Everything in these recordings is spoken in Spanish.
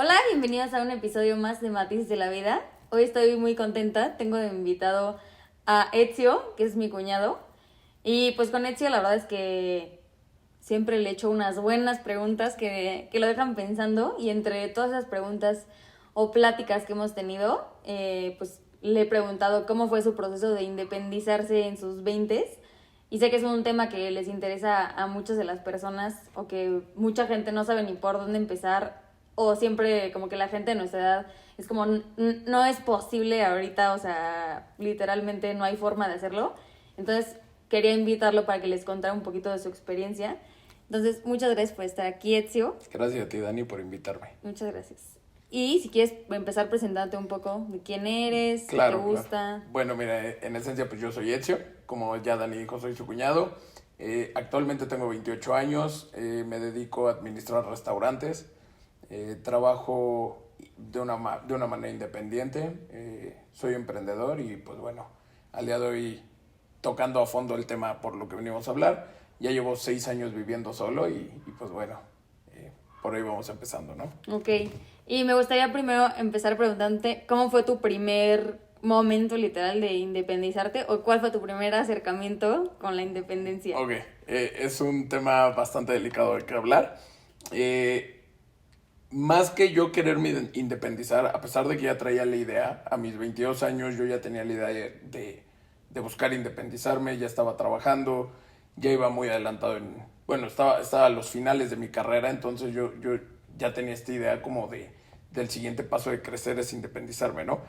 Hola, bienvenidos a un episodio más de Matices de la Vida. Hoy estoy muy contenta, tengo de invitado a Ezio, que es mi cuñado. Y pues con Ezio la verdad es que siempre le echo unas buenas preguntas que lo dejan pensando. Y entre todas esas preguntas o pláticas que hemos tenido, pues le he preguntado cómo fue su proceso de independizarse en sus 20s. Y sé que es un tema que les interesa a muchas de las personas o que mucha gente no sabe ni por dónde empezar o siempre como que la gente de nuestra edad es como no es posible ahorita, o sea, literalmente no hay forma de hacerlo. Entonces quería invitarlo para que les contara un poquito de su experiencia. Entonces, muchas gracias por estar aquí, Ezio. Gracias a ti, Dani, por invitarme. Muchas gracias. Y si quieres empezar presentándote un poco de quién eres, qué te Claro, claro. gusta. Bueno, mira, en esencia, pues yo soy Ezio, como ya Dani dijo, soy su cuñado. Actualmente tengo 28 años, me dedico a administrar restaurantes, trabajo de una manera independiente, soy emprendedor y pues bueno, al día de hoy tocando a fondo el tema por lo que venimos a hablar, ya llevo 6 años viviendo solo y pues bueno, por ahí vamos empezando, ¿no? Ok. Y me gustaría primero empezar preguntándote cómo fue tu primer momento literal de independizarte o cuál fue tu primer acercamiento con la independencia. Ok, es un tema bastante delicado de que hablar. Eh, Más que yo quererme independizar, a pesar de que ya traía la idea, a mis 22 años yo ya tenía la idea de buscar independizarme, ya estaba trabajando, ya iba muy adelantado bueno, estaba a los finales de mi carrera, entonces yo ya tenía esta idea como del siguiente paso de crecer es independizarme, ¿no?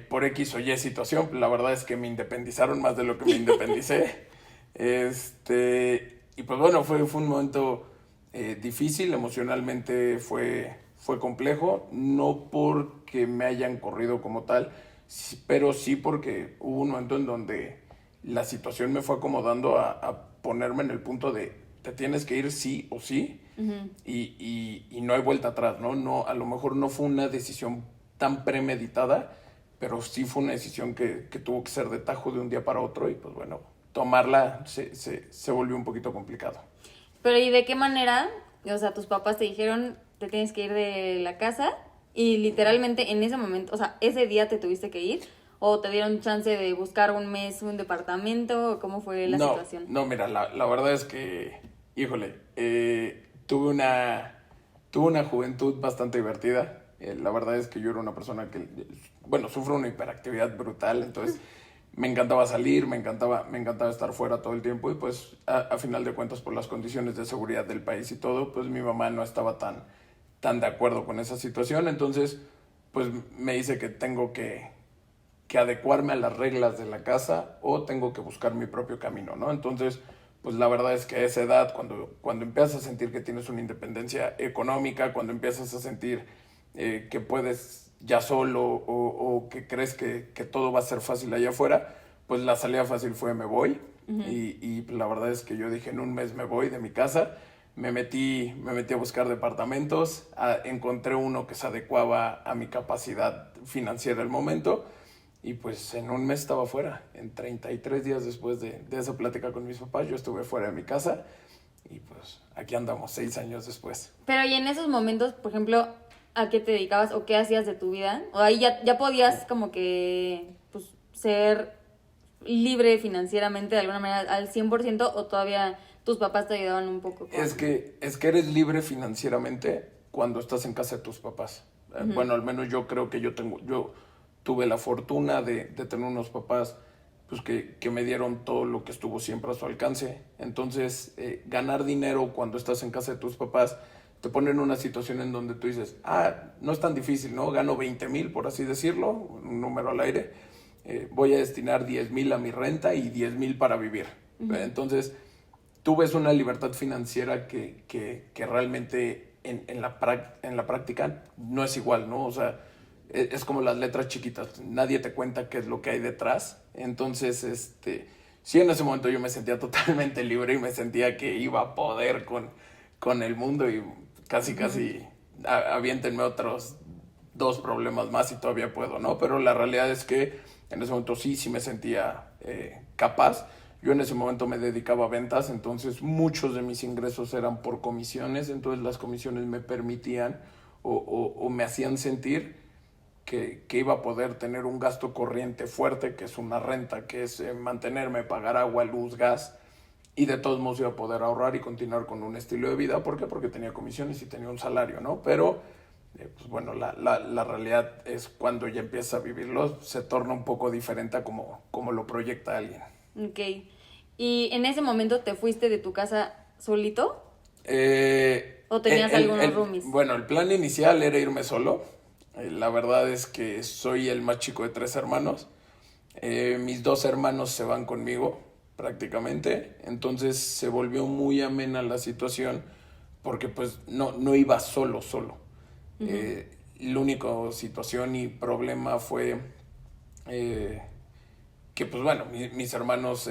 Por X o Y situación, la verdad es que me independizaron más de lo que me independicé. Y pues bueno, fue un momento difícil, emocionalmente fue complejo, no porque me hayan corrido como tal, pero sí porque hubo un momento en donde la situación me fue acomodando a ponerme en el punto de te tienes que ir sí o sí. Ujú. Y no hay vuelta atrás, ¿no? No, a lo mejor no fue una decisión tan premeditada, pero sí fue una decisión que tuvo que ser de tajo de un día para otro y pues bueno, tomarla se volvió un poquito complicado. Pero ¿y de qué manera? O sea, tus papás te dijeron, te tienes que ir de la casa y literalmente en ese momento, o sea, ese día te tuviste que ir o te dieron chance de buscar un mes un departamento o cómo fue la No, situación. no, mira, la verdad es que, híjole, tuve una juventud bastante divertida. La verdad es que yo era una persona que, bueno, sufro una hiperactividad brutal, entonces me encantaba salir, me encantaba estar fuera todo el tiempo y pues a final de cuentas por las condiciones de seguridad del país y todo, pues mi mamá no estaba tan de acuerdo con esa situación, entonces pues me dice que tengo que adecuarme a las reglas de la casa o tengo que buscar mi propio camino, ¿no? Entonces, pues la verdad es que a esa edad, cuando empiezas a sentir que tienes una independencia económica, cuando empiezas a sentir que puedes ya solo o que crees que todo va a ser fácil allá afuera, pues la salida fácil fue me voy. Ujú. Y la verdad es que yo dije en un mes me voy de mi casa. Me metí a buscar departamentos, encontré uno que se adecuaba a mi capacidad financiera del momento y pues en un mes estaba fuera. En 33 días después de esa plática con mis papás, yo estuve fuera de mi casa y pues aquí andamos 6 años después. Pero y en esos momentos, por ejemplo, ¿a qué te dedicabas o qué hacías de tu vida? O ahí ya podías como que pues ser libre financieramente de alguna manera al 100% o todavía tus papás te ayudaban un poco con... Es que eres libre financieramente cuando estás en casa de tus papás. Ujú. Bueno, al menos yo creo que yo tuve la fortuna de tener unos papás pues que me dieron todo lo que estuvo siempre a su alcance. Entonces, ganar dinero cuando estás en casa de tus papás te pone en una situación en donde tú dices, no es tan difícil, ¿no? Gano 20,000, por así decirlo, un número al aire. Voy a destinar 10,000 a mi renta y 10,000 para vivir. Ujú. Entonces, tú ves una libertad financiera que realmente en la práctica no es igual, ¿no? O sea, es como las letras chiquitas, nadie te cuenta qué es lo que hay detrás. Entonces, sí, en ese momento yo me sentía totalmente libre y me sentía que iba a poder con el mundo y casi, Ujú. casi aviéntenme otros 2 problemas más y todavía puedo, ¿no? Pero la realidad es que en ese momento sí me sentía capaz. Yo en ese momento me dedicaba a ventas, entonces muchos de mis ingresos eran por comisiones, entonces las comisiones me permitían o me hacían sentir que iba a poder tener un gasto corriente fuerte, que es una renta, que es mantenerme, pagar agua, luz, gas, y de todos modos iba a poder ahorrar y continuar con un estilo de vida. ¿Por qué? Porque tenía comisiones y tenía un salario, ¿no? Pero, pues bueno, la realidad es cuando ya empiezas a vivirlo, se torna un poco diferente a como lo proyecta alguien. Ok. ¿Y en ese momento te fuiste de tu casa solito? ¿O tenías algunos roomies? Bueno, el plan inicial era irme solo. La verdad es que soy el más chico de 3 hermanos. Mis 2 hermanos se van conmigo prácticamente. Entonces se volvió muy amena la situación porque pues no iba solo. La única situación y problema fue que pues bueno, mis hermanos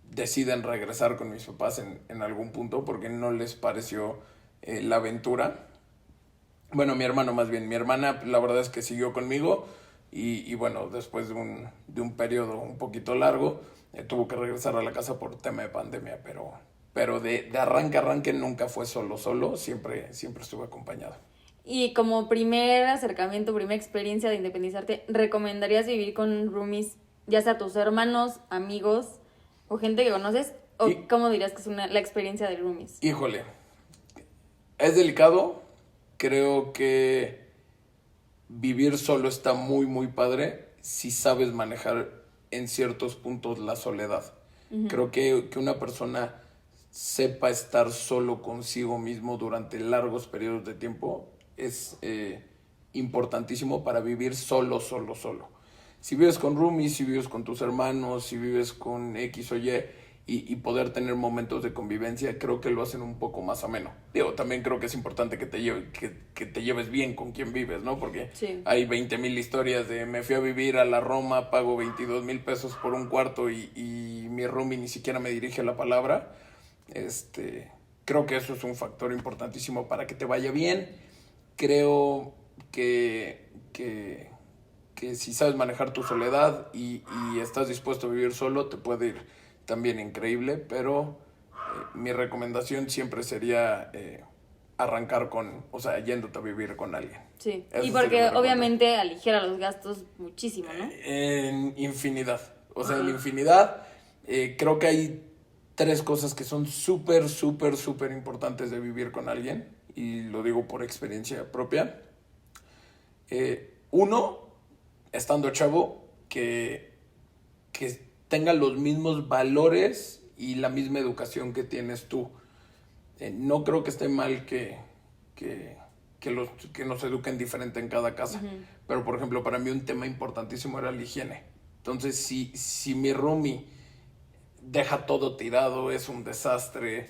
deciden regresar con mis papás en algún punto porque no les pareció la aventura. Bueno, mi hermano más bien. Mi hermana, la verdad es que siguió conmigo y bueno, después de un periodo un poquito largo, tuvo que regresar a la casa por tema de pandemia, pero de arranque nunca fue solo, siempre estuve acompañado. Y como primer acercamiento, primera experiencia de independizarte, ¿recomendarías vivir con roomies, ya sea tus hermanos, amigos o gente que conoces? ¿O cómo dirías que es la experiencia de roomies? Híjole, es delicado. Creo que vivir solo está muy padre si sabes manejar en ciertos puntos la soledad. Uh-huh. Creo que una persona sepa estar solo consigo mismo durante largos periodos de tiempo es importantísimo para vivir solo. Si vives con roomies, si vives con tus hermanos, si vives con X o Y poder tener momentos de convivencia, creo que lo hacen un poco más ameno. Digo, también creo que es importante que te lleves bien con quien vives, ¿no? Porque sí, hay 20,000 historias de me fui a vivir a la Roma, pago 22,000 pesos por un cuarto y mi roomie ni siquiera me dirige la palabra. Creo que eso es un factor importantísimo para que te vaya bien. Creo que si sabes manejar tu soledad y estás dispuesto a vivir solo, te puede ir también increíble, pero mi recomendación siempre sería arrancar yéndote a vivir con alguien. Sí, eso y porque obviamente aligera los gastos muchísimo, ¿no? En infinidad, en infinidad. Creo que hay 3 cosas que son súper importantes de vivir con alguien, y lo digo por experiencia propia. Uno, estando chavo, que tenga los mismos valores y la misma educación que tienes tú. No creo que esté mal que nos eduquen diferente en cada casa. Uh-huh. Pero, por ejemplo, para mí un tema importantísimo era la higiene. Entonces, si mi roomie deja todo tirado, es un desastre,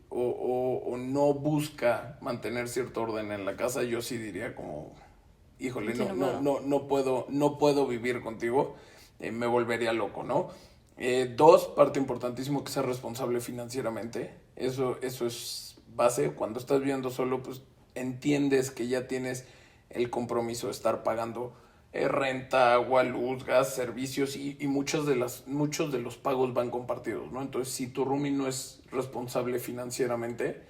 o no busca mantener cierto orden en la casa, yo sí diría como, híjole, sí, no puedo vivir contigo. Me volvería loco, ¿no? 2, parte importantísimo, que ser responsable financieramente. Eso es base. Cuando estás viviendo solo, pues entiendes que ya tienes el compromiso de estar pagando renta, agua, luz, gas, servicios, y muchos de los pagos van compartidos, ¿no? Entonces, si tu roomie no es responsable financieramente,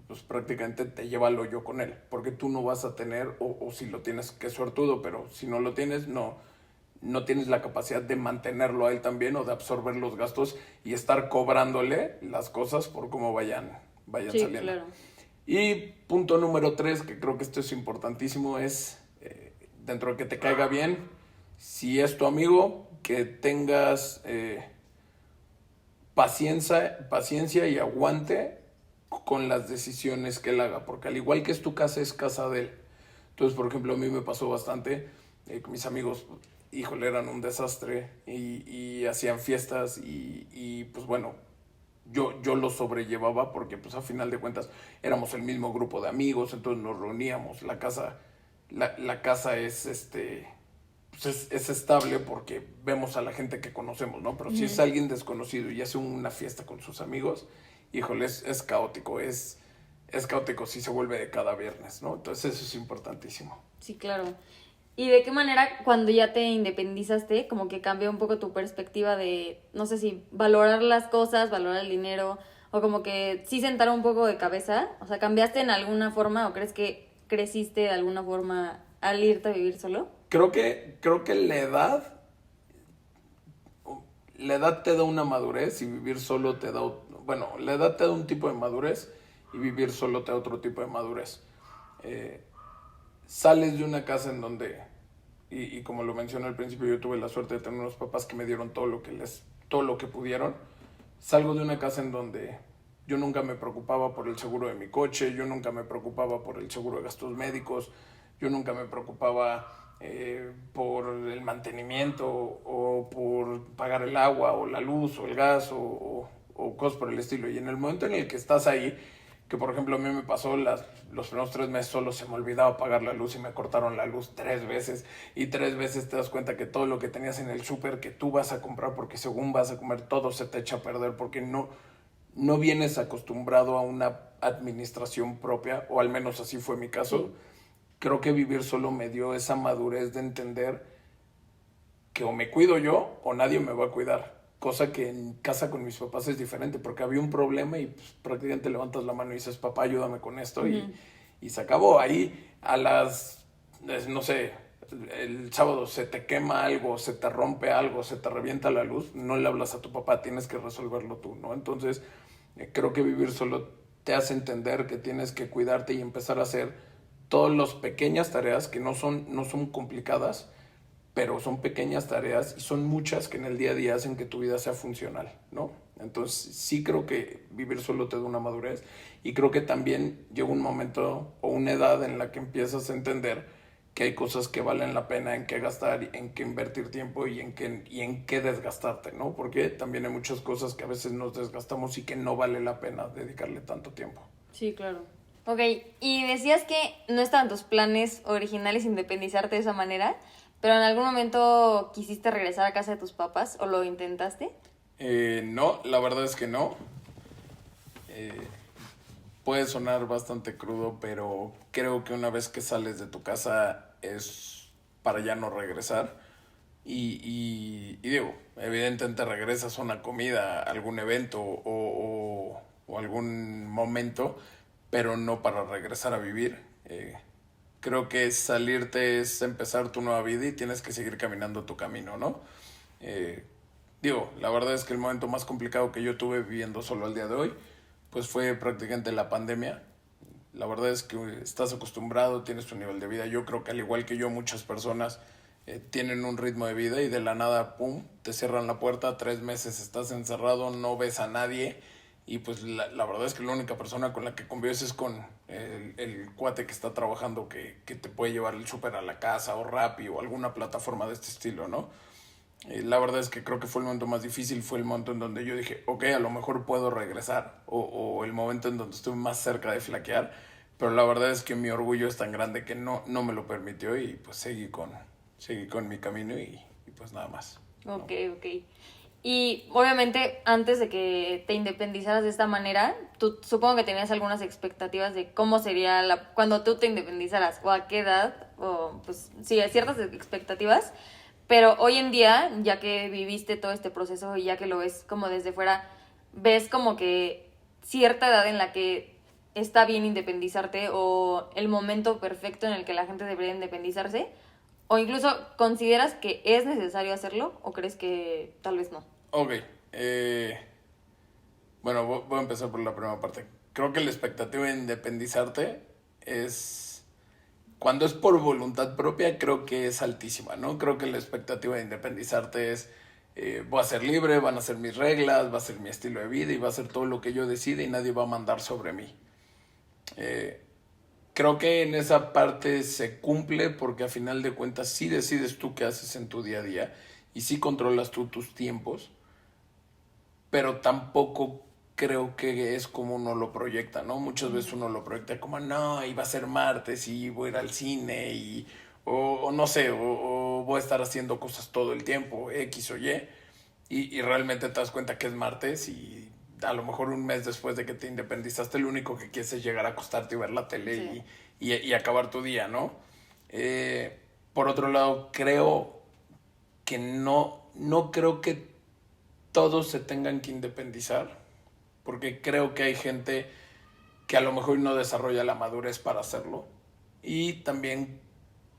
pues prácticamente te lleva al hoyo con él, porque tú no vas a tener, o si lo tienes, qué suertudo, pero si no lo tienes, no tienes la capacidad de mantenerlo a él también, o de absorber los gastos y estar cobrándole las cosas por cómo vayan sí, saliendo. Claro. Y punto número 3, que creo que esto es importantísimo, es dentro de que te caiga bien, si es tu amigo, que tengas paciencia y aguante con las decisiones que él haga, porque al igual que es tu casa, es casa de él. Entonces, por ejemplo, a mí me pasó bastante con mis amigos. Híjole, eran un desastre y hacían fiestas y pues bueno, yo lo sobrellevaba porque pues a final de cuentas éramos el mismo grupo de amigos, entonces nos reuníamos. La casa es pues es estable porque vemos a la gente que conocemos, ¿no? Pero si es alguien desconocido y hace una fiesta con sus amigos, híjole, es caótico, es caótico si se vuelve de cada viernes, ¿no? Entonces eso es importantísimo. Sí, claro. ¿Y de qué manera cuando ya te independizaste como que cambió un poco tu perspectiva de, no sé si valorar las cosas, valorar el dinero, o como que sí sentar un poco de cabeza? O sea, ¿cambiaste en alguna forma o crees que creciste de alguna forma al irte a vivir solo? Creo que la edad te da una madurez y vivir solo te da, bueno, la edad te da un tipo de madurez y vivir solo te da otro tipo de madurez. Eh, Sales de una casa en donde, y como lo mencioné al principio, yo tuve la suerte de tener unos papás que me dieron todo lo que pudieron. Salgo de una casa en donde yo nunca me preocupaba por el seguro de mi coche, yo nunca me preocupaba por el seguro de gastos médicos, yo nunca me preocupaba por el mantenimiento o por pagar el agua o la luz o el gas o cosas por el estilo. Y en el momento en el que estás ahí, que por ejemplo a mí me pasó los primeros 3 meses solo se me olvidaba pagar la luz y me cortaron la luz 3 veces y 3 veces te das cuenta que todo lo que tenías en el súper que tú vas a comprar porque según vas a comer todo se te echa a perder porque no vienes acostumbrado a una administración propia, o al menos así fue mi caso. Sí. Creo que vivir solo me dio esa madurez de entender que o me cuido yo o nadie me va a cuidar. Cosa que en casa con mis papás es diferente, porque había un problema y pues, prácticamente levantas la mano y dices, papá, ayúdame con esto, y se acabó. Ahí no sé, el sábado se te quema algo, se te rompe algo, se te revienta la luz, no le hablas a tu papá, tienes que resolverlo tú, ¿no? Entonces, creo que vivir solo te hace entender que tienes que cuidarte y empezar a hacer todas las pequeñas tareas que no son complicadas, pero son pequeñas tareas y son muchas que en el día a día hacen que tu vida sea funcional, ¿no? Entonces sí creo que vivir solo te da una madurez y creo que también llega un momento o una edad en la que empiezas a entender que hay cosas que valen la pena en qué gastar, en qué invertir tiempo y en qué desgastarte, ¿no? Porque también hay muchas cosas que a veces nos desgastamos y que no vale la pena dedicarle tanto tiempo. Sí, claro. Ok, y decías que no estaban tus planes originales independizarte de esa manera, pero en algún momento quisiste regresar a casa de tus papás o lo intentaste. No, la verdad es que no. Eh, Puede sonar bastante crudo, pero creo que una vez que sales de tu casa es para ya no regresar. Y digo, evidentemente regresas a una comida, a algún evento o algún momento, pero no para regresar a vivir. Creo que salirte es empezar tu nueva vida y tienes que seguir caminando tu camino, ¿no? Eh, Digo, la verdad es que el momento más complicado que yo tuve viviendo solo al día de hoy, pues fue prácticamente la pandemia. La verdad es que estás acostumbrado, tienes tu nivel de vida. Yo creo que al igual que yo, muchas personas tienen un ritmo de vida y de la nada, pum, te cierran la puerta, 3 meses estás encerrado, no ves a nadie y pues la verdad es que la única persona con la que convives es con el cuate que está trabajando que te puede llevar el súper a la casa o Rappi o alguna plataforma de este estilo, ¿no? La verdad es que creo que fue el momento más difícil, fue el momento en donde yo dije, ok, a lo mejor puedo regresar, o el momento en donde estuve más cerca de flaquear, pero la verdad es que mi orgullo es tan grande que no me lo permitió y pues seguí con mi camino y pues nada más, ¿no? Ok, ok. Y obviamente antes de que te independizaras de esta manera, tú supongo que tenías algunas expectativas de cómo sería cuando tú te independizaras o a qué edad, o pues sí, ciertas expectativas. Pero hoy en día, ya que viviste todo este proceso y ya que lo ves como desde fuera, ¿ves como que cierta edad en la que está bien independizarte o el momento perfecto en el que la gente debería independizarse? ¿O incluso consideras que es necesario hacerlo o crees que tal vez no? Ok, bueno, voy a empezar por la primera parte. Creo que la expectativa de independizarte es cuando es por voluntad propia, creo que es altísima, ¿no? Creo que la expectativa de independizarte es, voy a ser libre, van a ser mis reglas, va a ser mi estilo de vida y va a ser todo lo que yo decida y nadie va a mandar sobre mí. Eh, Creo que en esa parte se cumple porque a final de cuentas sí decides tú qué haces en tu día a día y sí controlas tú tus tiempos, pero tampoco creo que es como uno lo proyecta, ¿no? Muchas veces uno lo proyecta como, no, iba a ser martes y voy a ir al cine o no sé, o voy a estar haciendo cosas todo el tiempo, X o y realmente te das cuenta que es martes y a lo mejor un mes después de que te independizaste, lo único que quieres es llegar a acostarte y ver la tele Sí. y acabar tu día, ¿no? Por otro lado, creo que no creo que todos se tengan que independizar. porque creo que hay gente que a lo mejor no desarrolla la madurez para hacerlo. Y también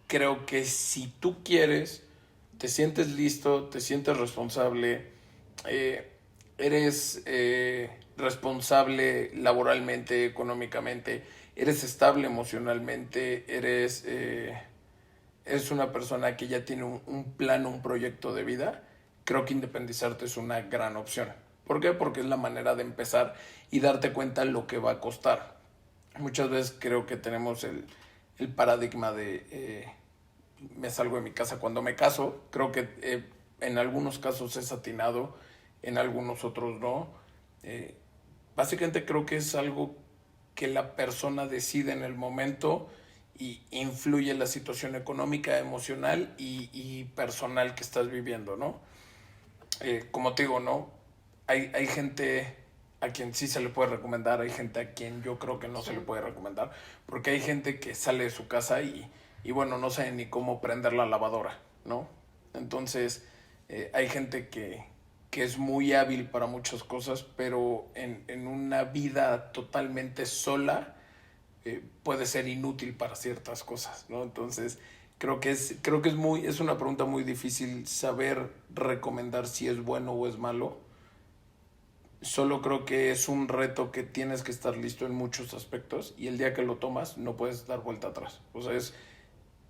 creo que si tú quieres, te sientes listo, te sientes responsable, eres responsable laboralmente, económicamente, eres estable emocionalmente, eres una persona que ya tiene un plan, un proyecto de vida, creo que independizarte es una gran opción. ¿Por qué? Porque es la manera de empezar y darte cuenta lo que va a costar. Muchas veces creo que tenemos el paradigma de me salgo de mi casa cuando me caso. Creo que en algunos casos es atinado, en algunos otros no. Eh, Básicamente creo que es algo que la persona decide en el momento y influye en la situación económica, emocional y personal que estás viviendo, ¿no? Como te digo, ¿no? Hay gente a quien sí se le puede recomendar, hay gente a quien yo creo que no se le puede recomendar, porque hay gente que sale de su casa y bueno, no sabe ni cómo prender la lavadora, ¿no? Entonces, hay gente que es muy hábil para muchas cosas, pero en una vida totalmente sola puede ser inútil para ciertas cosas, ¿no? Entonces, es una pregunta muy difícil saber recomendar si es bueno o es malo. Solo creo que es un reto que tienes que estar listo en muchos aspectos y el día que lo tomas no puedes dar vuelta atrás. O sea,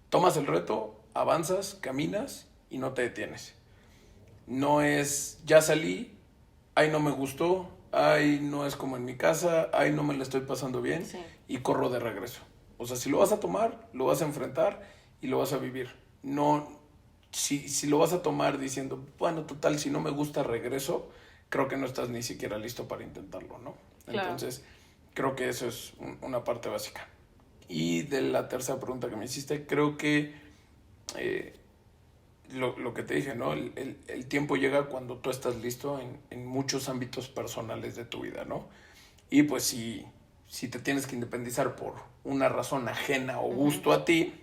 tomas el reto, avanzas, caminas y no te detienes. No es, ya salí, ay, no me gustó, ay, no es como en mi casa, ay, no me la estoy pasando bien, Sí. y corro de regreso. O sea, si lo vas a tomar, lo vas a enfrentar y lo vas a vivir. No, si lo vas a tomar diciendo, bueno, total, si no me gusta, regreso, creo que no estás ni siquiera listo para intentarlo, ¿no? Claro. Entonces, creo que eso es una parte básica. Y de la tercera pregunta que me hiciste, creo que eh, lo que te dije, ¿no? El tiempo llega cuando tú estás listo en muchos ámbitos personales de tu vida, ¿no? Y pues si te tienes que independizar por una razón ajena o Ujú. gusto a ti,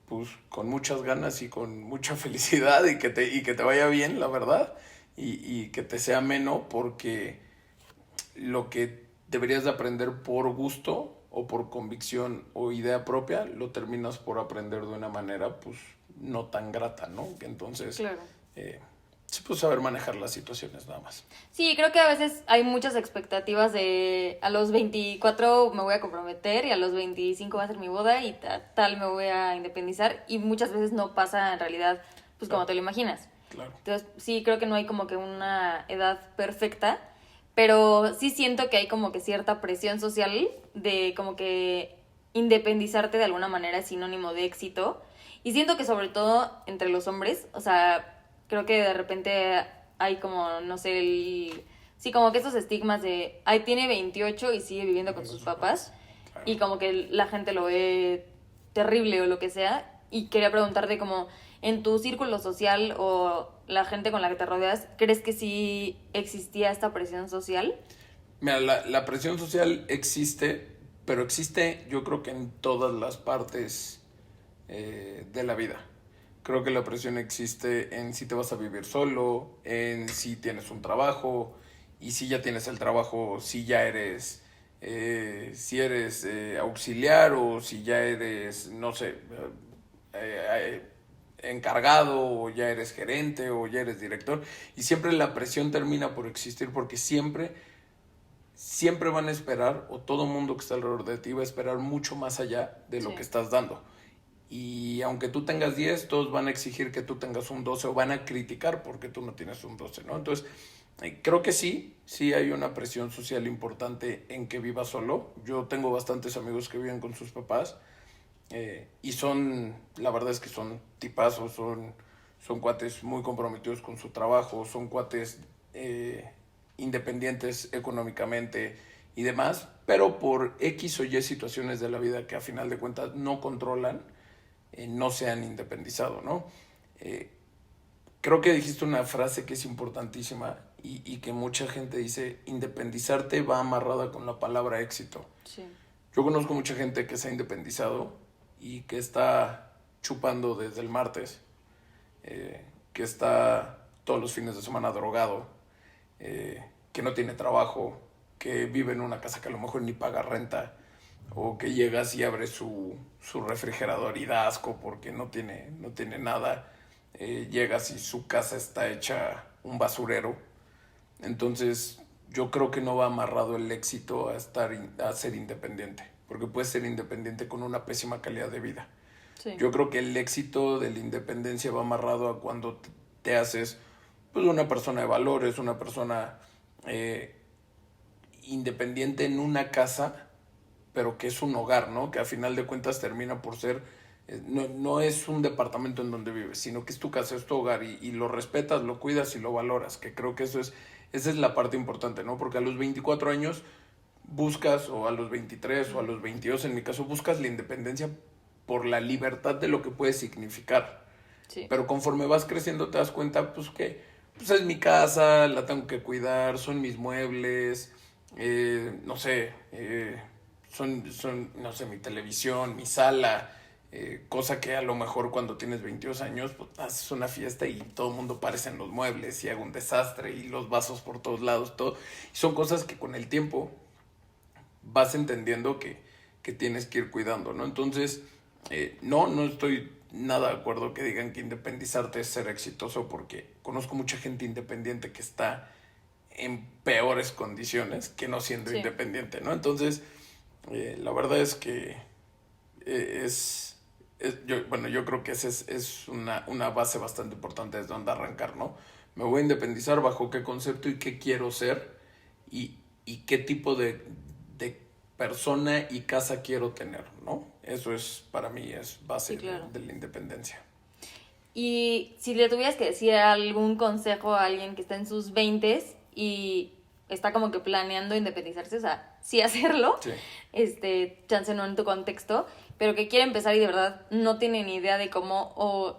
pues con muchas ganas y con mucha felicidad y que te vaya bien, la verdad, y que te sea ameno, porque lo que deberías de aprender por gusto o por convicción o idea propia, lo terminas por aprender de una manera pues no tan grata, ¿no? Entonces, Claro. eh, sí, pues saber manejar las situaciones nada más. Sí, creo que a veces hay muchas expectativas de a los 24 me voy a comprometer y a los 25 va a ser mi boda y tal me voy a independizar y muchas veces no pasa en realidad pues como Claro, te lo imaginas. claro. Entonces sí creo que no hay como que una edad perfecta, pero sí siento que hay como que cierta presión social de como que independizarte de alguna manera es sinónimo de éxito y siento que sobre todo entre los hombres, o sea, creo que de repente hay como, no sé, sí, como que esos estigmas de, ay, tiene 28 y sigue viviendo con sus papás, Claro. y como que la gente lo ve terrible o lo que sea, y quería preguntarte como, en tu círculo social o la gente con la que te rodeas, ¿crees que sí existía esta presión social? Mira, la presión social existe, pero existe yo creo que en todas las partes de la vida. Creo que la presión existe en si te vas a vivir solo, en si tienes un trabajo, y si ya tienes el trabajo, si ya eres, si eres auxiliar o si ya eres, no sé, encargado o ya eres gerente o ya eres director. Y siempre la presión termina por existir porque siempre van a esperar, o todo mundo que está alrededor de ti va a esperar mucho más allá de lo Sí, que estás dando. Y aunque tú tengas 10 todos van a exigir que tú tengas un 12 o van a criticar porque tú no tienes un 12, ¿no? Entonces, creo que sí hay una presión social importante en que vivas solo. Yo tengo bastantes amigos que viven con sus papás y la verdad es que son tipazos, son cuates muy comprometidos con su trabajo, son cuates independientes económicamente y demás, pero por X o Y situaciones de la vida que a final de cuentas no controlan, no se han independizado, ¿no? Eh, Creo que dijiste una frase que es importantísima y que mucha gente dice, independizarte va amarrada con la palabra éxito. sí. Yo conozco mucha gente que se ha independizado y que está chupando desde el martes, que está todos los fines de semana drogado, que no tiene trabajo, que vive en una casa que a lo mejor ni paga renta, o que llegas y abres su refrigerador y da asco porque no tiene nada. Llegas y su casa está hecha un basurero. Entonces, yo creo que no va amarrado el éxito a ser independiente, porque puedes ser independiente con una pésima calidad de vida. Sí. Yo creo que el éxito de la independencia va amarrado a cuando te haces pues una persona de valores, una persona independiente en una casa, pero que es un hogar, ¿no? Que a final de cuentas termina por ser, no es un departamento en donde vives, sino que es tu casa, es tu hogar y lo respetas, lo cuidas y lo valoras, que creo que esa es la parte importante, ¿no? Porque a los 24 años buscas, o a los 23 o a los 22 en mi caso, buscas la independencia por la libertad de lo que puede significar. Sí. Pero conforme vas creciendo te das cuenta, pues que pues es mi casa, la tengo que cuidar, son mis muebles, no sé, no sé, mi televisión, mi sala, cosa que a lo mejor cuando tienes 22 años, pues haces una fiesta y todo el mundo parece en los muebles y hago un desastre y los vasos por todos lados, todo. Y son cosas que con el tiempo vas entendiendo que tienes que ir cuidando, ¿no? Entonces, no estoy nada de acuerdo que digan que independizarte es ser exitoso, porque conozco mucha gente independiente que está en peores condiciones que no siendo Sí. independiente, ¿no? Entonces, la verdad es que yo creo que esa es una base bastante importante desde donde arrancar, ¿no? Me voy a independizar bajo qué concepto y qué quiero ser y qué tipo de persona y casa quiero tener, ¿no? Eso es, para mí, es base Sí, claro. de la independencia. Y si le tuvieras que decir algún consejo a alguien que está en sus 20 y está como que planeando independizarse, o sea, sí hacerlo, Sí. chance no en tu contexto, pero que quiere empezar y de verdad no tiene ni idea de cómo o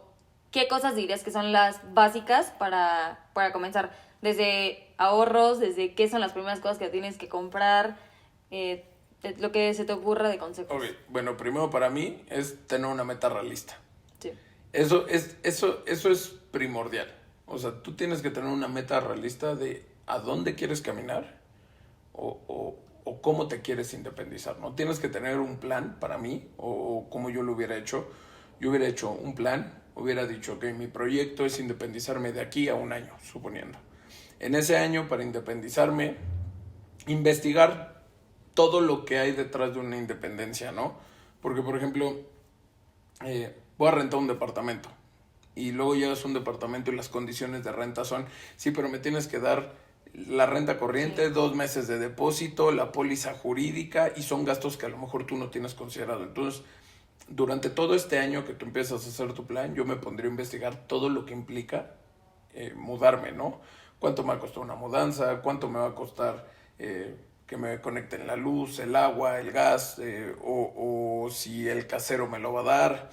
qué cosas dirías que son las básicas para comenzar, desde ahorros, desde qué son las primeras cosas que tienes que comprar, lo que se te ocurra de consejos. Ok, bueno, primero para mí es tener una meta realista. Sí. Eso es primordial. O sea, tú tienes que tener una meta realista de a dónde quieres caminar o cómo te quieres independizar, ¿no? Tienes que tener un plan para mí, o como yo lo hubiera hecho. Yo hubiera hecho un plan, hubiera dicho que mi proyecto es independizarme de aquí a un año, suponiendo. En ese año, para independizarme, investigar todo lo que hay detrás de una independencia, ¿no? Porque, por ejemplo, voy a rentar un departamento y luego llegas a un departamento y las condiciones de renta son, sí, pero me tienes que dar la renta corriente, Sí. 2 meses de depósito, la póliza jurídica, y son gastos que a lo mejor tú no tienes considerado. Entonces, durante todo este año que tú empiezas a hacer tu plan, yo me pondría a investigar todo lo que implica mudarme, ¿no? ¿Cuánto me va a costar una mudanza? ¿Cuánto me va a costar que me conecten la luz, el agua, el gas? O si el casero me lo va a dar.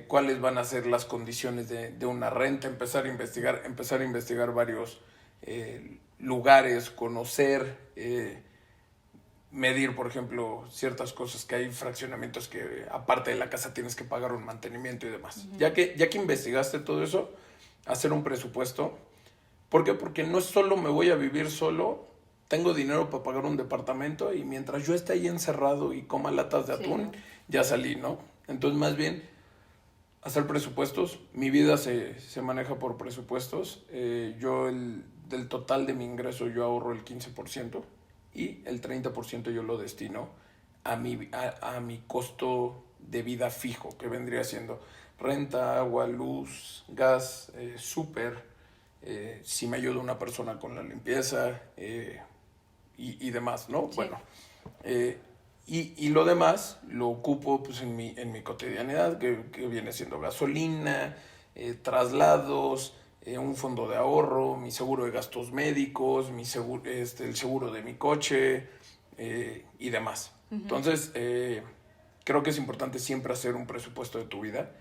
¿Cuáles van a ser las condiciones de una renta? Empezar a investigar varios lugares, conocer, medir, por ejemplo, ciertas cosas, que hay fraccionamientos que aparte de la casa tienes que pagar un mantenimiento y demás. Ujú. Ya que investigaste todo eso, hacer un presupuesto. ¿Por qué? Porque no es solo me voy a vivir solo, tengo dinero para pagar un departamento y mientras yo esté ahí encerrado y coma latas de Sí, atún, ¿no? ya salí, ¿no? Entonces, más bien, hacer presupuestos. Mi vida se maneja por presupuestos. Del total de mi ingreso yo ahorro el 15% y el 30% yo lo destino a mi costo de vida fijo, que vendría siendo renta, agua, luz, gas, súper, si me ayuda una persona con la limpieza y demás, ¿no? Sí. Bueno, eh, y lo demás lo ocupo pues en mi cotidianidad, que viene siendo gasolina, traslados, un fondo de ahorro, mi seguro de gastos médicos, el seguro de mi coche y demás. Ujú. Entonces, creo que es importante siempre hacer un presupuesto de tu vida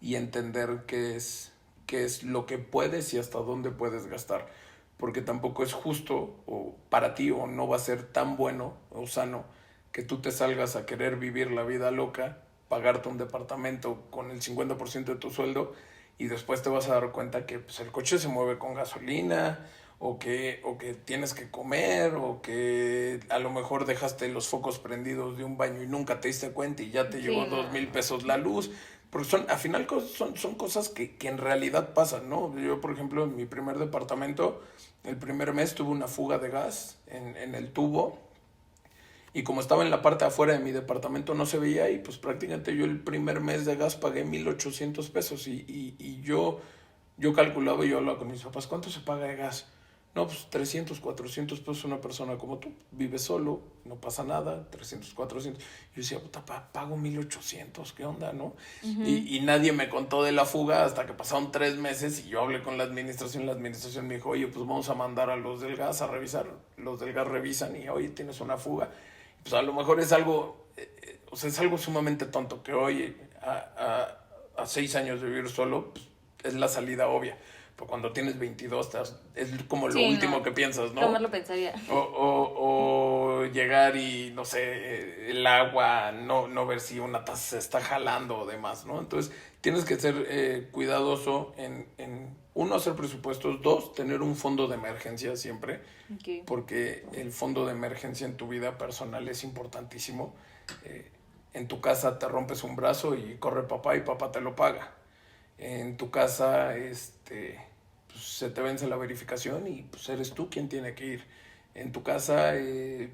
y entender qué es lo que puedes y hasta dónde puedes gastar. Porque tampoco es justo o para ti, o no va a ser tan bueno o sano que tú te salgas a querer vivir la vida loca, pagarte un departamento con el 50% de tu sueldo y después te vas a dar cuenta que pues, el coche se mueve con gasolina o que tienes que comer, o que a lo mejor dejaste los focos prendidos de un baño y nunca te diste cuenta y ya te Sí, llegó no. 2,000 pesos la luz. Porque son, al final son cosas que en realidad pasan, ¿no? Yo, por ejemplo, en mi primer departamento, el primer mes tuve una fuga de gas en el tubo. Y como estaba en la parte de afuera de mi departamento no se veía y pues prácticamente yo el primer mes de gas pagué 1,800 pesos y yo calculaba y yo hablaba con mis papás, ¿cuánto se paga de gas? No, pues 300, 400 pesos una persona como tú, vives solo, no pasa nada, 300, 400. Yo decía, puta, pago 1,800, ¿qué onda, no? Y nadie me contó de la fuga hasta que pasaron 3 meses y yo hablé con la administración me dijo, oye, pues vamos a mandar a los del gas a revisar, los del gas revisan y, oye, tienes una fuga. Pues a lo mejor es algo, o sea, es algo sumamente tonto que hoy, a 6 años de vivir solo, pues, es la salida obvia. Pero cuando tienes 22, es como lo Sí, último no. que piensas, ¿no? Jamás lo pensaría. O llegar y, no sé, el agua, no ver si una taza se está jalando o demás, ¿no? Entonces, tienes que ser cuidadoso uno, hacer presupuestos, dos, tener un fondo de emergencia siempre, Okay. porque el fondo de emergencia en tu vida personal es importantísimo. En tu casa te rompes un brazo y corre papá y papá te lo paga. En tu casa pues, se te vence la verificación y pues eres tú quien tiene que ir. En tu casa el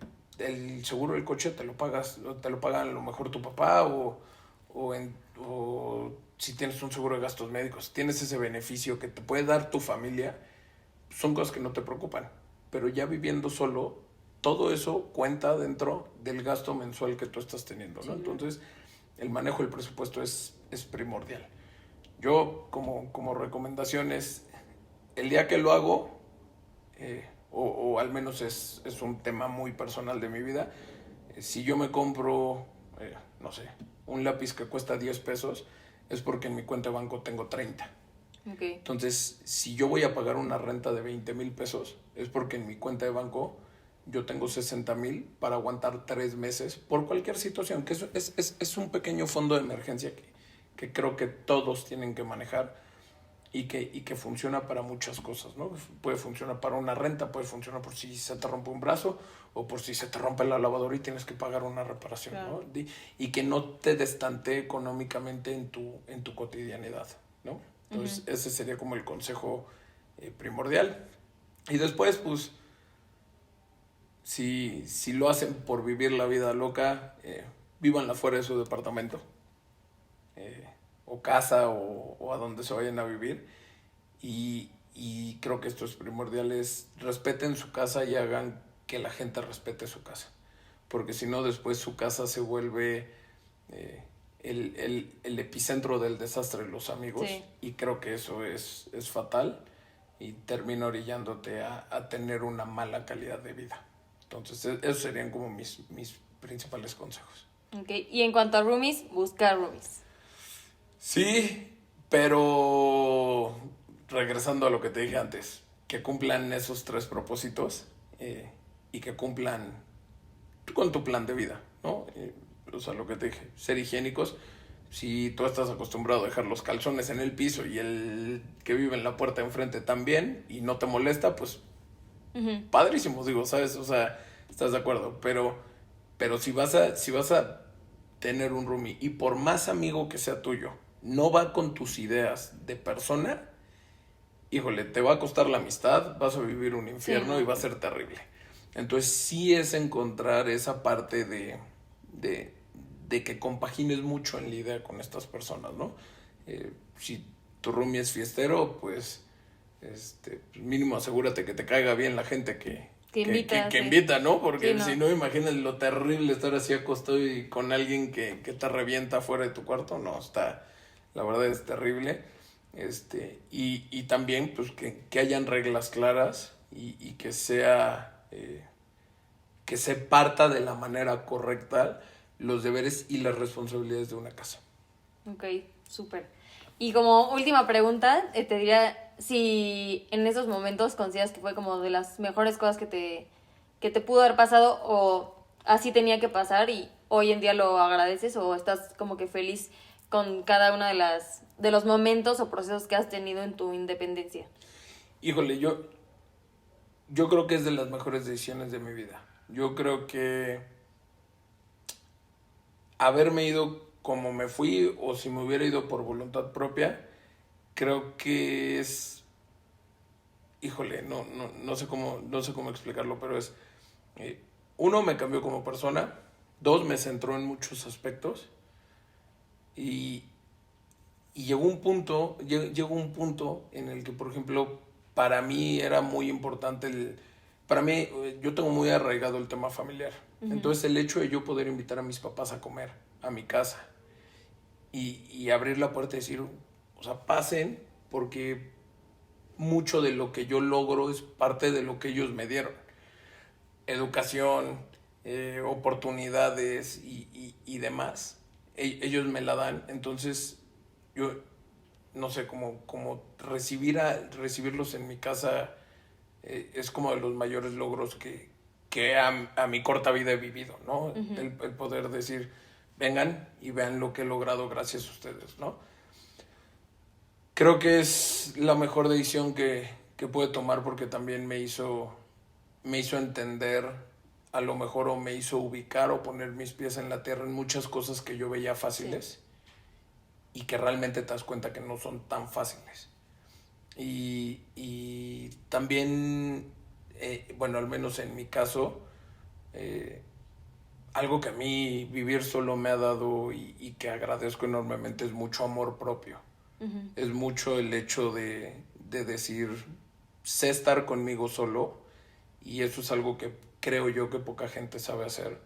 seguro del coche te lo pagan a lo mejor tu papá o si tienes un seguro de gastos médicos, tienes ese beneficio que te puede dar tu familia, son cosas que no te preocupan. Pero ya viviendo solo, todo eso cuenta dentro del gasto mensual que tú estás teniendo, ¿no? Sí. Entonces, el manejo del presupuesto es primordial. Yo, como recomendaciones, el día que lo hago, o al menos es un tema muy personal de mi vida, si yo me compro, no sé, un lápiz que cuesta 10 pesos, es porque en mi cuenta de banco tengo 30. Okay. Entonces, si yo voy a pagar una renta de 20,000 pesos, es porque en mi cuenta de banco yo tengo 60,000 para aguantar 3 meses por cualquier situación, que es un pequeño fondo de emergencia que creo que todos tienen que manejar y que funciona para muchas cosas, ¿no? Puede funcionar para una renta, puede funcionar por si se te rompe un brazo o por si se te rompe la lavadora y tienes que pagar una reparación, Claro. ¿no? Y que no te destante económicamente en tu cotidianidad, ¿no? Entonces, ese sería como el consejo primordial. Y después, pues, si lo hacen por vivir la vida loca, vívanla fuera de su departamento. O casa o a donde se vayan a vivir y creo que esto es primordial, es respeten su casa y hagan que la gente respete su casa, porque si no después su casa se vuelve el epicentro del desastre de los amigos. Sí. Y creo que eso es fatal y termina orillándote a tener una mala calidad de vida. Entonces esos serían como mis principales consejos. Okay. Y en cuanto a roomies, busca roomies. Sí, pero regresando a lo que te dije antes, que cumplan esos 3 propósitos y que cumplan con tu plan de vida, ¿no? O sea, lo que te dije, ser higiénicos. Si tú estás acostumbrado a dejar los calzones en el piso y el que vive en la puerta de enfrente también y no te molesta, pues padrísimo, digo, ¿sabes? O sea, estás de acuerdo, pero si vas a tener un roomie y por más amigo que sea tuyo, no va con tus ideas de persona, híjole, te va a costar la amistad, vas a vivir un infierno Sí, y no. va a ser terrible. Entonces sí es encontrar esa parte de que compagines mucho en la idea con estas personas, ¿no? Si tu roomie es fiestero, pues mínimo asegúrate que te caiga bien la gente Que invita, que sí. invita, ¿no? Porque Sí, no. si no, imagínate lo terrible estar así acostado y con alguien que te revienta fuera de tu cuarto. No, la verdad es terrible. Y también, pues, que hayan reglas claras y que se parta de la manera correcta los deberes y las responsabilidades de una casa. Ok, súper. Y como última pregunta, te diría si en esos momentos consideras que fue como de las mejores cosas que te pudo haber pasado o así tenía que pasar y hoy en día lo agradeces o estás como que feliz con cada una de los momentos o procesos que has tenido en tu independencia. Híjole, yo creo que es de las mejores decisiones de mi vida. Yo creo que haberme ido como me fui o si me hubiera ido por voluntad propia, creo que es, híjole, no sé cómo explicarlo, pero es, eh, uno, me cambió como persona, dos, me centró en muchos aspectos y, y llegó un punto en el que, por ejemplo, para mí era muy importante para mí, yo tengo muy arraigado el tema familiar. Entonces el hecho de yo poder invitar a mis papás a comer a mi casa y abrir la puerta y decir, o sea, pasen, porque mucho de lo que yo logro es parte de lo que ellos me dieron. Educación, oportunidades y demás. Ellos me la dan, entonces yo no sé, como recibirlos en mi casa es como de los mayores logros que a mi corta vida he vivido, ¿no? Uh-huh. El poder decir, vengan y vean lo que he logrado gracias a ustedes, ¿no? Creo que es la mejor decisión que pude tomar porque también me hizo entender a lo mejor o me hizo ubicar o poner mis pies en la tierra en muchas cosas que yo veía fáciles y que realmente te das cuenta que no son tan fáciles. Y también, bueno, al menos en mi caso, eh, algo que a mí vivir solo me ha dado y que agradezco enormemente es mucho amor propio. Uh-huh. Es mucho el hecho de decir, sé estar conmigo solo y eso es algo que creo yo que poca gente sabe hacer.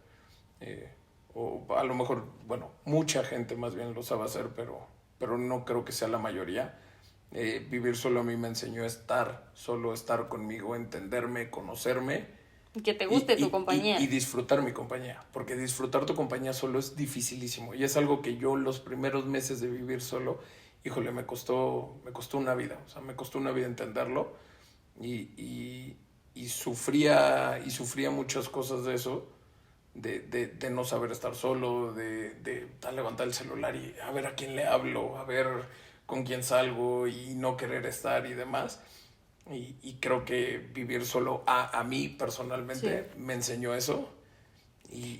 Eh, o a lo mejor, bueno, mucha gente más bien lo sabe hacer, pero no creo que sea la mayoría. Vivir solo a mí me enseñó a estar solo, estar conmigo, entenderme, conocerme Que te guste tu compañía. y disfrutar mi compañía, porque disfrutar tu compañía solo es dificilísimo y es algo que yo los primeros meses de vivir solo, híjole, me costó una vida, o sea, me costó una vida entenderlo y sufría muchas cosas de eso, de no saber estar solo, de levantar el celular y a ver a quién le hablo, a ver con quién salgo y no querer estar y demás. Y creo que vivir solo a mí personalmente me enseñó eso.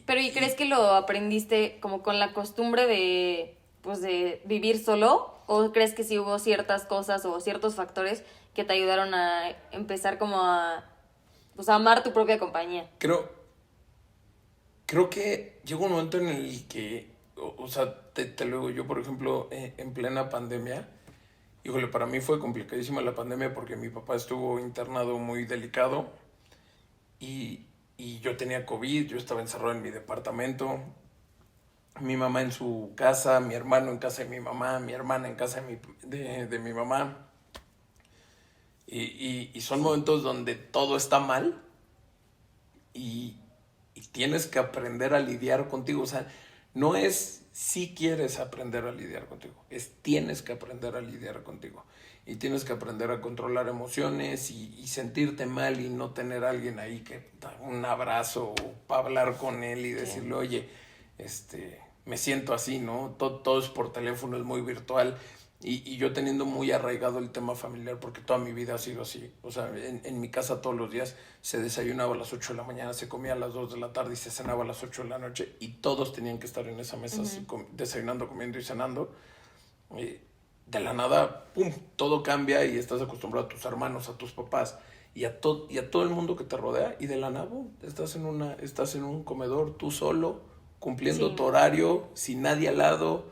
Pero ¿y crees que lo aprendiste como con la costumbre de, pues, de vivir solo? ¿O crees que sí hubo ciertas cosas o ciertos factores que te ayudaron a empezar como a, pues, a amar tu propia compañía? Creo que llegó un momento en el que, o sea, te lo digo yo, por ejemplo, en plena pandemia, híjole, para mí fue complicadísima la pandemia porque mi papá estuvo internado muy delicado y yo tenía COVID, yo estaba encerrado en mi departamento, mi mamá en su casa, mi hermano en casa de mi mamá, mi hermana en casa de mi mamá. Y son momentos donde todo está mal y, y tienes que aprender a lidiar contigo. O sea, no es si quieres aprender a lidiar contigo, es tienes que aprender a lidiar contigo. Y tienes que aprender a controlar emociones y sentirte mal y no tener a alguien ahí que un abrazo para hablar con él y decirle, oye, me siento así, ¿no? Todo es por teléfono, es muy virtual. Y yo teniendo muy arraigado el tema familiar, porque toda mi vida ha sido así. O sea, en mi casa todos los días se desayunaba a las 8 de la mañana, se comía a las 2 de la tarde y se cenaba a las 8 de la noche. Y todos tenían que estar en esa mesa así, desayunando, comiendo y cenando. De la nada, pum, todo cambia y estás acostumbrado a tus hermanos, a tus papás y a todo el mundo que te rodea. Y de la nada, pum, estás en un comedor tú solo, cumpliendo tu horario, sin nadie al lado.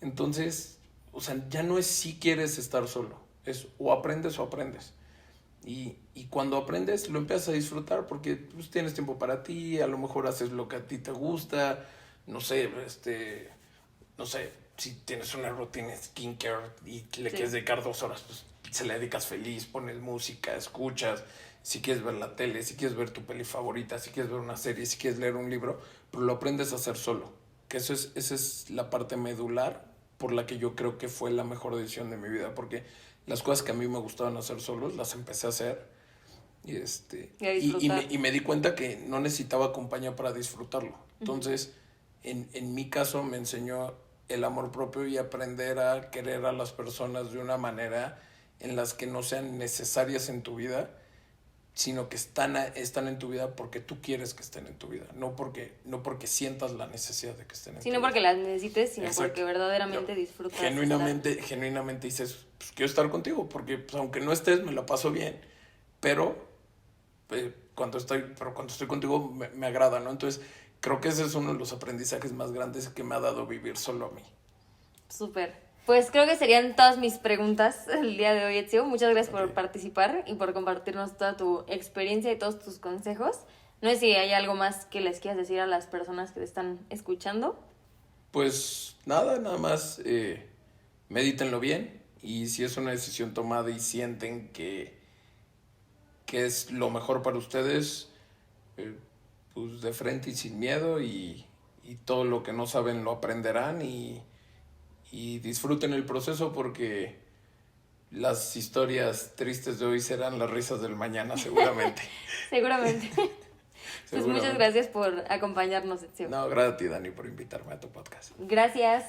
Entonces, o sea, ya no es si quieres estar solo, es o aprendes o aprendes. Y cuando aprendes lo empiezas a disfrutar porque pues, tienes tiempo para ti, a lo mejor haces lo que a ti te gusta, no sé, no sé, si tienes una rutina de skincare y le quieres dedicar 2 horas, pues se le dedicas feliz, pones música, escuchas, si quieres ver la tele, si quieres ver tu peli favorita, si quieres ver una serie, si quieres leer un libro, pero lo aprendes a hacer solo, que esa es la parte medular por la que yo creo que fue la mejor decisión de mi vida, porque las cosas que a mí me gustaban hacer solos, las empecé a hacer y me di cuenta que no necesitaba compañía para disfrutarlo. Entonces, en mi caso me enseñó el amor propio y aprender a querer a las personas de una manera en las que no sean necesarias en tu vida sino que están en tu vida porque tú quieres que estén en tu vida, no porque sientas la necesidad de que estén en tu vida. Sino porque las necesites, sino Exacto. porque verdaderamente disfrutas. Genuinamente dices, pues quiero estar contigo, porque pues, aunque no estés, me la paso bien, pero cuando estoy contigo me agrada, ¿no? Entonces, creo que ese es uno de los aprendizajes más grandes que me ha dado vivir solo a mí. Súper. Pues creo que serían todas mis preguntas el día de hoy, Ezio. Muchas gracias por participar y por compartirnos toda tu experiencia y todos tus consejos. No sé si hay algo más que les quieras decir a las personas que te están escuchando. Pues nada más medítenlo bien, y si es una decisión tomada y sienten que es lo mejor para ustedes, pues de frente y sin miedo, y todo lo que no saben lo aprenderán, y disfruten el proceso, porque las historias tristes de hoy serán las risas del mañana, seguramente. Seguramente. Pues muchas gracias por acompañarnos, Ezio. No, gracias a ti, Dani, por invitarme a tu podcast. Gracias.